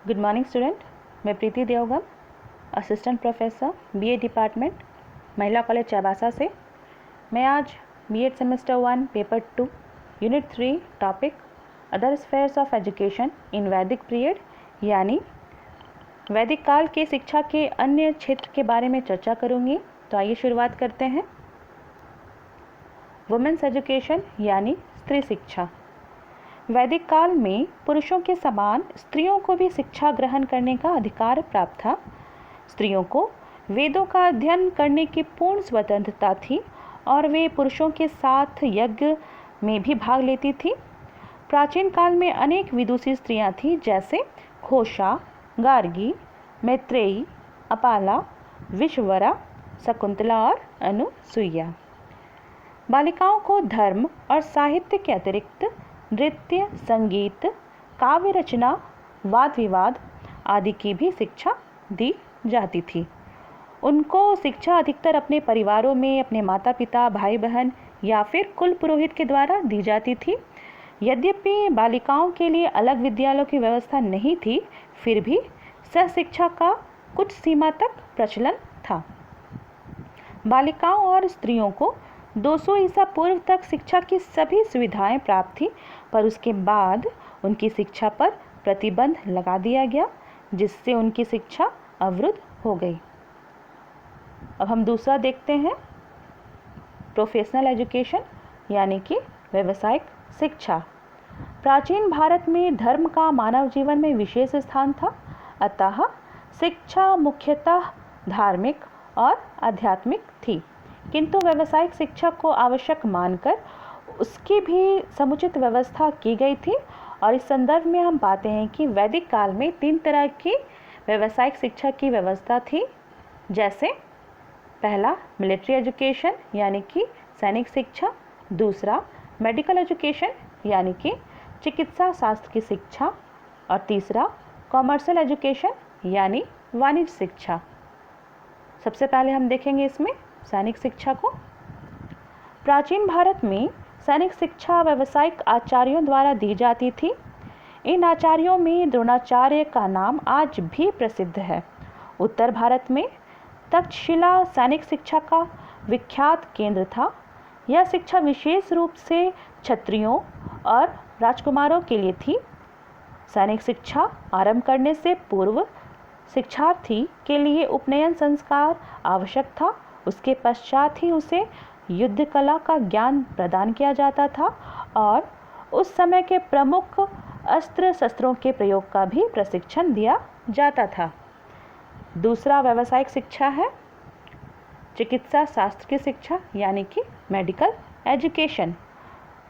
Good morning student, मैं Preeti Devgam, assistant professor BA department, Mahila college Chaibasa से। मैं आज BEd semester 1 paper 2 unit 3 topic other spheres of education in Vedic period यानी वैदिक काल के शिक्षा के अन्य क्षेत्र के बारे में चर्चा करूँगी। तो आइए शुरुआत करते हैं। वुमेन्स एजुकेशन यानी स्त्री शिक्षा। वैदिक काल में पुरुषों के समान स्त्रियों को भी शिक्षा ग्रहण करने का अधिकार प्राप्त था। स्त्रियों को वेदों का अध्ययन करने की पूर्ण स्वतंत्रता थी और वे पुरुषों के साथ यज्ञ में भी भाग लेती थी। प्राचीन काल में अनेक विदुषी स्त्रियां थीं, जैसे घोषा, गार्गी, मैत्रेयी, अपाला, विश्ववरा, शकुंतला और अनुसुईया। बालिकाओं को धर्म और साहित्य के अतिरिक्त नृत्य, संगीत, काव्य रचना, वाद विवाद आदि की भी शिक्षा दी जाती थी। उनको शिक्षा अधिकतर अपने परिवारों में अपने माता पिता, भाई बहन या फिर कुल पुरोहित के द्वारा दी जाती थी। यद्यपि बालिकाओं के लिए अलग विद्यालयों की व्यवस्था नहीं थी, फिर भी सहशिक्षा का कुछ सीमा तक प्रचलन था। बालिकाओं और स्त्रियों को 200 ईसा पूर्व तक शिक्षा की सभी सुविधाएं प्राप्त थी, पर उसके बाद उनकी शिक्षा पर प्रतिबंध लगा दिया गया, जिससे उनकी शिक्षा अवरुद्ध हो गई। अब हम दूसरा देखते हैं, प्रोफेशनल एजुकेशन यानी कि व्यावसायिक शिक्षा। प्राचीन भारत में धर्म का मानव जीवन में विशेष स्थान था, अतः शिक्षा मुख्यतः धार्मिक और आध्यात्मिक थी, किंतु व्यावसायिक शिक्षा को आवश्यक मानकर उसकी भी समुचित व्यवस्था की गई थी। और इस संदर्भ में हम पाते हैं कि वैदिक काल में 3 तरह की व्यावसायिक शिक्षा की व्यवस्था थी, जैसे पहला मिलिट्री एजुकेशन यानी कि सैनिक शिक्षा, दूसरा मेडिकल एजुकेशन यानी कि चिकित्सा शास्त्र की शिक्षा, और तीसरा कॉमर्शियल एजुकेशन यानी वाणिज्य शिक्षा। सबसे पहले हम देखेंगे इसमें सैनिक शिक्षा को। प्राचीन भारत में सैनिक शिक्षा व्यावसायिक आचार्यों द्वारा दी जाती थी। इन आचार्यों में द्रोणाचार्य का नाम आज भी प्रसिद्ध है। उत्तर भारत में तक्षशिला सैनिक शिक्षा का विख्यात केंद्र था। यह शिक्षा विशेष रूप से क्षत्रियों और राजकुमारों के लिए थी। सैनिक शिक्षा आरंभ करने से पूर्व शिक्षार्थी के लिए उपनयन संस्कार आवश्यक था। उसके पश्चात ही उसे युद्ध कला का ज्ञान प्रदान किया जाता था और उस समय के प्रमुख अस्त्र शस्त्रों के प्रयोग का भी प्रशिक्षण दिया जाता था। दूसरा व्यावसायिक शिक्षा है चिकित्सा शास्त्र की शिक्षा यानी कि मेडिकल एजुकेशन।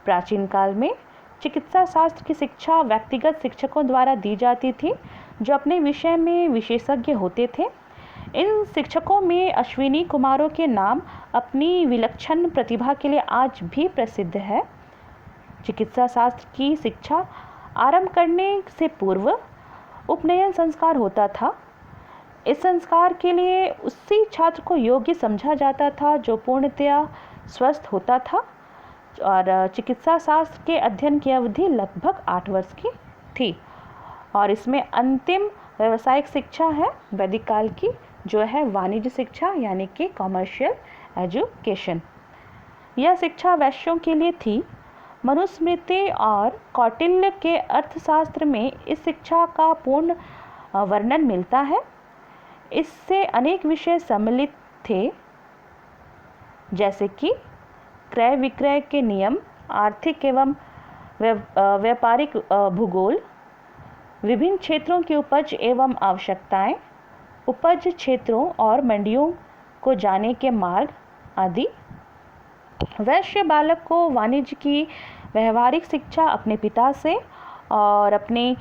प्राचीन काल में चिकित्सा शास्त्र की शिक्षा व्यक्तिगत शिक्षकों द्वारा दी जाती थी, जो अपने विषय में विशेषज्ञ होते थे। इन शिक्षकों में अश्विनी कुमारों के नाम अपनी विलक्षण प्रतिभा के लिए आज भी प्रसिद्ध है। चिकित्सा शास्त्र की शिक्षा आरंभ करने से पूर्व उपनयन संस्कार होता था। इस संस्कार के लिए उसी छात्र को योग्य समझा जाता था जो पूर्णतया स्वस्थ होता था, और चिकित्सा शास्त्र के अध्ययन की अवधि लगभग 8 वर्ष की थी। और इसमें अंतिम व्यावसायिक शिक्षा है वैदिक काल की, जो है वाणिज्य शिक्षा यानी कि कॉमर्शियल एजुकेशन। यह शिक्षा वैश्यों के लिए थी। मनुस्मृति और कौटिल्य के अर्थशास्त्र में इस शिक्षा का पूर्ण वर्णन मिलता है। इससे अनेक विषय सम्मिलित थे, जैसे कि क्रय विक्रय के नियम, आर्थिक एवं व्यापारिक भूगोल, विभिन्न क्षेत्रों की उपज एवं आवश्यकताएं, उपज क्षेत्रों और मंडियों को जाने के मार्ग आदि। वैश्य बालक को वाणिज्य की व्यवहारिक शिक्षा अपने पिता से और अपने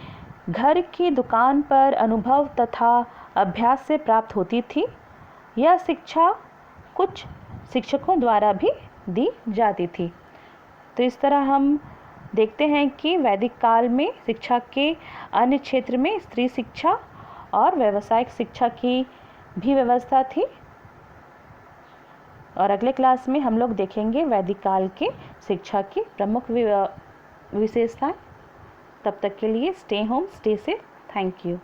घर की दुकान पर अनुभव तथा अभ्यास से प्राप्त होती थी। यह शिक्षा कुछ शिक्षकों द्वारा भी दी जाती थी। तो इस तरह हम देखते हैं कि वैदिक काल में शिक्षा के अन्य क्षेत्र में स्त्री शिक्षा और व्यावसायिक शिक्षा की भी व्यवस्था थी। और अगले क्लास में हम लोग देखेंगे वैदिक काल के शिक्षा की प्रमुख विशेषताएं। तब तक के लिए stay home, stay safe. Thank you.